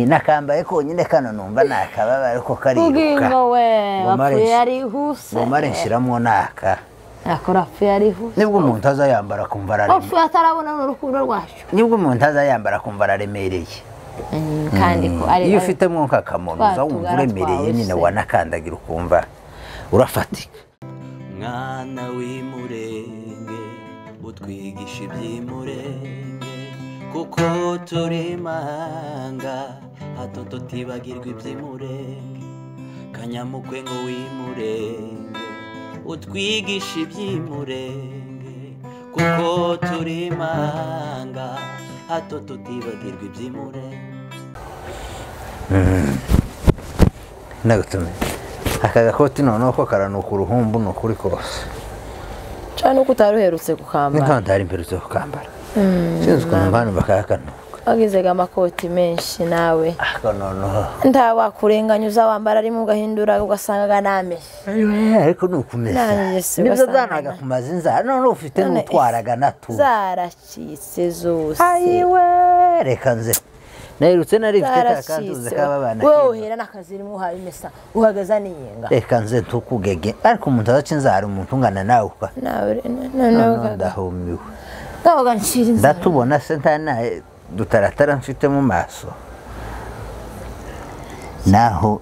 nakambaye konyine kano numva nakababa ariko kariruka ugingo we bapfuye ari huse mumare nshiramo naka akora apfuye ari huse nibwo umuntu azayambara kumva araremeye apfuye atarabona n'urukundo rwacu nibwo umuntu azayambara kumva araremereye kandi ko ari iyo ufite mu nkakamuntu uza wumva uremereye nyine wanakandagira ukumva urafatika mwana w'imurenge utwigisha iby'imurenge kuko turi mahanga hato tutibagirwa iby'imurenge kanyamukwe ngo w'imurenge utwigisha iby'imurenge kuko turi mahanga hato tutibagirwa iby'imurenge nagutume aka gakoti noneho ko karanuka uruhumbu ni ukuri kose cyane uko utaruherutse kukambara niko ntari mperutse kukambara sinzi ukuntu mbana bakakanuka wagizega amakoti menshi nawe ako noneho nta wakurenganya uza wambara arimo ugahindura ugasanga nameshe ariko ni ukumesa nibyo zanaga kumaza inzara noneho ufite n'utwaraga natu zaracitse zose ayiwe reka nze naherutse nari mfite kakantuze k'abana wowe uhera n'akazi urimo uhabimesa uhagaza n'iyenga reka nze ntukugege ariko umuntu azaca inzara umuntu ungana nawe uka nawe ndahumiwe ngabaga nshira inzara ndatubona se ntanaye dutaratara mfite mu maso naho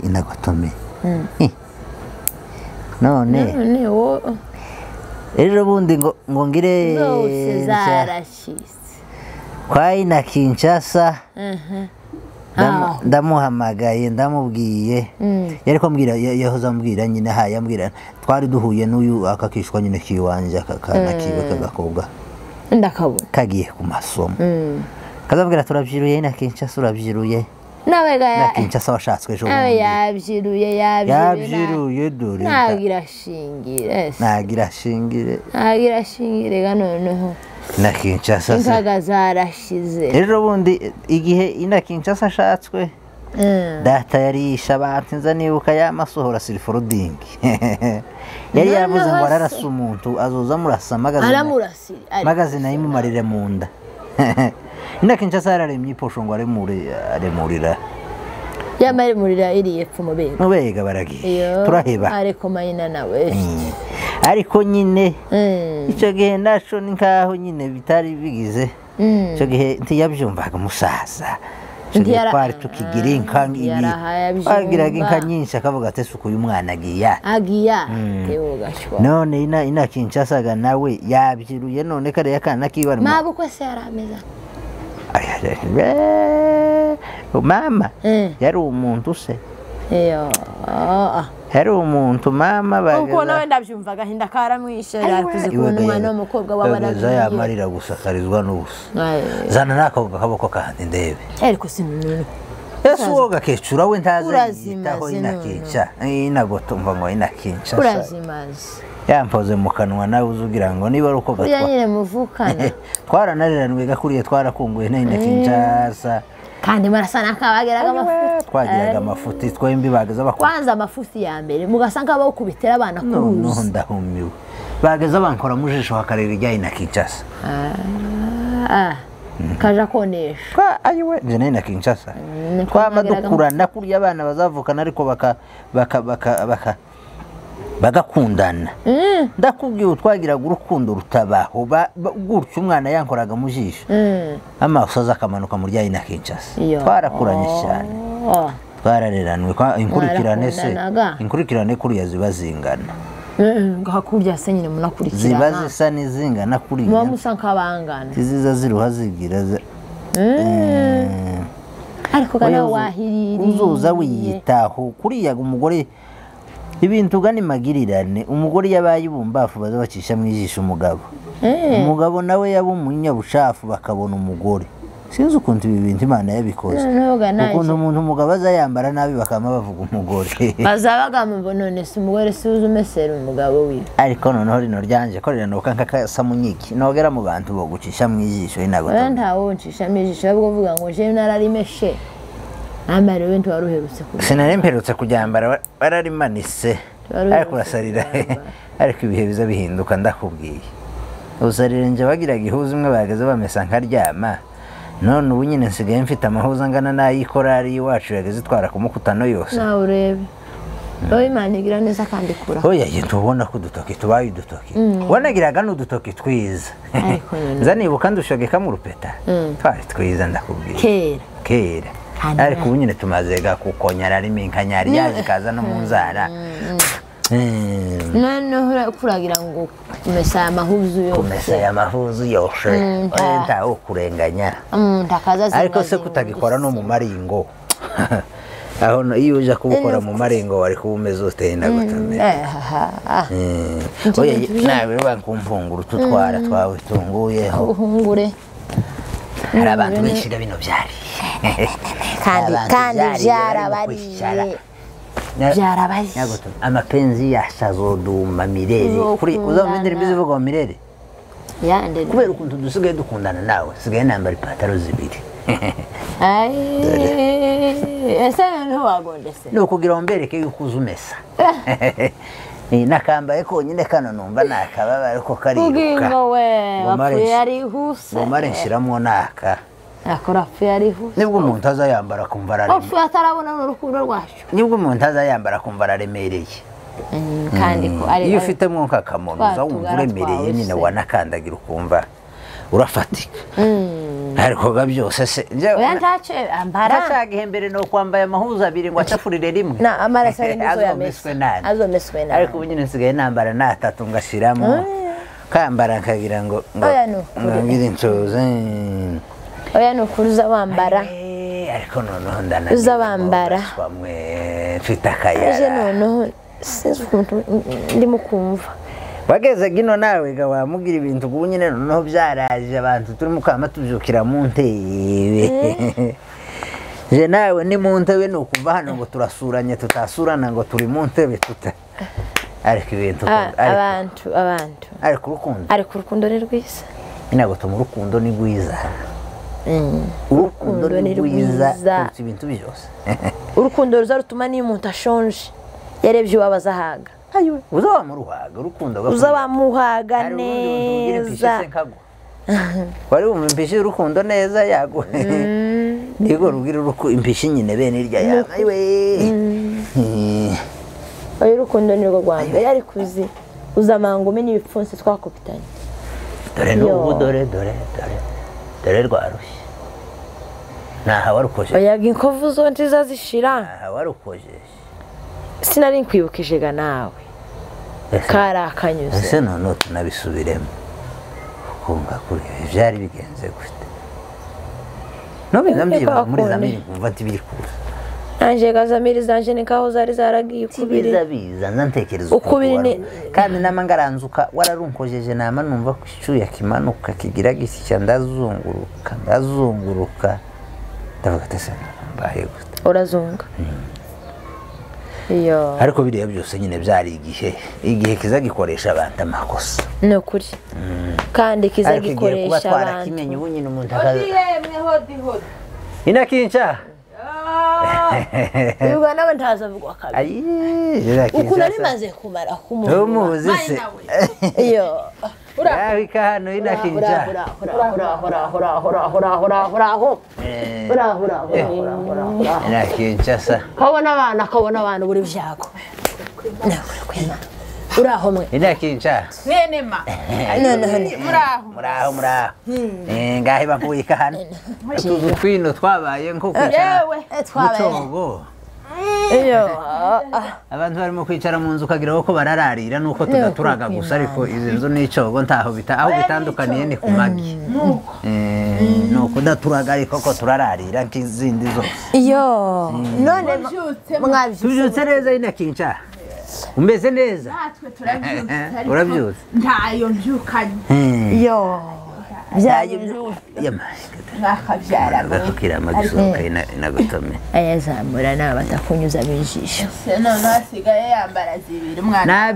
inagotome none wo ejo bundi ngo ngire zose zarashise kwa ina Kinshasa ndamuhamagaye ndamubwiye yariko mbwira yahoza ambwira nyine yambwira twari duhuye n'uyu akakishwa nyine kiwanje akakana kiwe kagakobwa ndakabona kagiye ku masomo kazabwira turabyiruye ina Kinshasa urabyiruye nawe ga na Kinshasa washatswe ejo bundi yabyiruye dore nagira shingire ga noneho ina Kinshasa inkaga zarashize ejo bundi igihe ina Kinshasa ashatswe data yarisha abantu nza nibuka yamasohora silforuding yari yavuze ngo ararasa umuntu azoza murasa magazine ayimumarire mu nda ina Kinshasa yararemye iposho ngo aremurira yamaremurira iri epfo mubega baragiye turaheba ariko mayina nawe ariko nyine icyo gihe naco ni nkaho nyine bitari bigize icyo gihe ntiyabyumvaga umusaza twari tukigira inka agiraga inka nyinshi akavuga ati suku uyu mwana agiya none ina Kinshasa nawe yabyiruye none kariya kana kibarimo mabukwe se yarameza mama yari umuntu se yari umuntu mama uko nawe ndabyumvaga hinda karamwishe yakuze kubona umwana w'umukobwa wabaragiye yamarira gusakarizwa n'ubusa zana nakobwa kaboko kandi ndebe ariko sinununu ese woga kecura we ntaze yitaho ina Kinshasa inagotumva ngo ina Kinshasa urazimaze yampoze mu kanwa nawe uzugira ngo niba ruko gatwa yanyire muvukana twaranariranwe gakuriye twarakunguye ina Kinshasa kandi marasana kabageraga amafuti twagiraga amafuti twembi bageza kwanza amafuti ya mbere mugasanga bakubitera abana kuruzi no ndahumiwe bageza bankora mujisho hakarira ijya ina Kinshasa kaja konesha ayiwe je ina Kinshasa twamadukurana kuri abana bazavukana ariko bagakundana ndakubwiye twagiraga urukundo rutabaho gutyo umwana yankoraga mu jisho amaso azakamanuka mu rya ina Kinshasa twarakuranye cyane twarareranwe inkurikirane kuri yaziba zingana ngakurya se nyine munakurikirana ziba zisa n'izingana kuri muba musa nk'abangana ziza ziruha zigira ariko kana wahirira uzoza wiyitaho kuriyaga umugore ibintu gani magirirane umugore yabaye ubumbafu bazabacisha mu ijisho umugabo nawe yaba umunyabushafu bakabona umugore sinzi ukuntu ibi bintu Imana yabikoze ukuntu umuntu umugabo azayambara nabi bakama bavuga umugore bazabaga none se umugore suzume sera umugabo wiwe ariko noneho rino ryanje ko riranuka nkakasa munyiki nogera mu bantu bo gucisha mu ijisho inago ntawo ncisha mu ijisho bavuga ngo je nararimeshe amare wento waruherutse kujya sinaremperutse kujyambara bararimanise ariko urasarira ariko ibihe biza bihinduka ndakubwiye usarira nje bagiraga ihuza imwe bageze bamesa nkaryama none ubu nyine nsigaye mfite amahuza angana n'ay'ikorari y'iwacu yageze itwara ku mukutano yose nawe urebe wowe Imana igira neza kandi ikura oya tubona ko udutoki tubaye udutoki wanagiraga n'udutoki twiza nza nibuka ndushogeka mu rupeta twari twiza ndakubwira kera ariko ubu nyine tumazega kukonyara ari minkanyari yaje kaza no mu nzara noneho kuragira ngo kumesa amahuzu yose ntaho kurenganya ariko se kutagikora no mu maringo aho iyo uje kubukora mu marengo wari kubumeze uteye ndagutamira oya nawe bankumfungura ututwara twawe tunguyeho uhungure hari abantu benshi bino byari kandi byarabariye amapenzi yashazoduma mirere kuri uzamendera imbizi vuga mu mirere kubera ukuntu dusigaye dukundana nawe sigaye nambara ipataro zibiri ese ntiwagondese ni ukugira ngo mbereke yuko uzi umesa nakambaye konyine kano numva nakababa ariko kariruka ngo we wapfuye arihuse mumare nshyiramo naka akora apfuye arihuse nibwo umuntu azayambara akumva araremereye apfuye atarabona n'urukundo rwacu nibwo umuntu azayambara akumva araremereye kandi ko ari iyo ufite mwuka akamuntu uza wumva uremereye nyine wanakandagira ukumva urafatika ariko byose se oya ntace ambara ntacagihe mbere no kwambaye amahuza abiri ngo acafurire rimwe na amaraso ari nizo azomeswe nani ariko ubu nyine nsigaye nambara n'atatu ngashiramo kambara nkagira ngo ngire incuza oya ni ukuri uza wambara ariko noneho ndananiwe uza wambara bamwe mfite akayara noneho sinzi ukuntu ndimo kumva bageze gino nawe ga wamugira ibintu ubu nyine noneho byaraje abantu turimo kwama tubyukira mu ntebe je nawe ni mu ntebe ni ukuva hano ngo turasuranye tutasurana ngo turi mu ntebe ariko ibintu abantu ariko urukundo ni rwiza inago mu rukundo ni rwiza urukundo ni rwiza kuruta ibintu byose urukundo ruza rutuma niyo umuntu ashonje yarebye uwabaza ahaga uzaba mu ruhaga urukundo uzaba muhaga neza wari wumva impishi y'urukundo neza yago nigo rubwira impishi nyine bene irya yawe oya urukundo ni rwo rwanda yari kuzi uzamangume n'ibipfunsi twakopitanye dore n'ubu dore rwarushye ntaha warukojeje oyaga inkovu zo nziza zishira ntaha warukojeje sinari nkwibukije ga nawe kari akanyuze ese noneho tunabisubiremo kumva kuri byari bigenze gute nobiza mbyiba muri zamiri kumva ati biri kuza nanje gazamiri zanje nikaho zari zaragiye kubiri biza ntekereza ukubiri kandi namangaranzuka wararunkojeje nama numva ko icyuya kimanuka kigira gisya ndazunguruka ndavuga ati mbaye gute urazunga iyo ariko biriya byose nyine byari igihe kizagikoresha abantu amakosa ni ukuri kandi kizagikoresha abantu kimenye ubu nyine umuntu akaza inakinca Yuga nawe ntazavugwa kabiri ukuntu ari maze kumara kumuha umuzi se iyo urabika hano inakinca inakinca sa kabona abantu buri vyago uraho mwe inakinca nenema none muraho ngahe bakuyika hano tuzu twino twabaye nko kwicara mucogo iyo abantu barimo kwicara mu nzu kagira ko barararira nuko tudaturaga gusa ariko izi nzu n'icogo ntaho aho bitandukaniye ni ku magi nuko daturaga ariko ko turararira nk'izindi zose iyo none tubyutse neza inakinca umeze neza natwe turabyutse urabyutse ntayo mbyukanye iyo mwakabyara gatukira amagisoka inagotome ayazamura n'abatakunyuzamo ijisho none hasigaye yambara zibiri umwana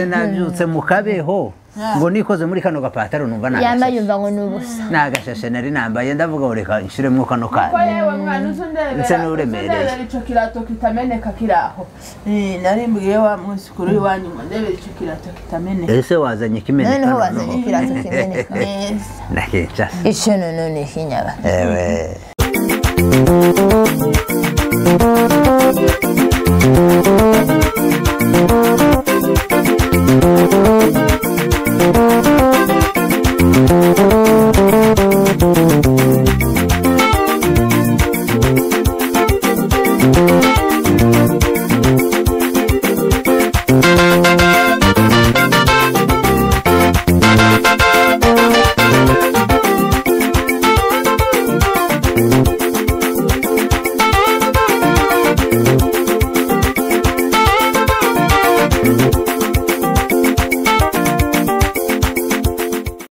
nabyutse mu kabeho ngo nikoze muri kano gapataro numva yamba yumva ngo nubusa nagashashe nari nambaye ndavuga ureka nshiremwo kano ko kana yewe mwana uzundebera Nse n'uremereye. ico kirato kitameneka kiraho narimbwiye wa munsi kuri iwanyu ngo ndebera ico kirato kitameneka ese wazanye kimeneka noneho wazanye ikirato kimeneka neza nakica ico none kinyaga ewe Thank you.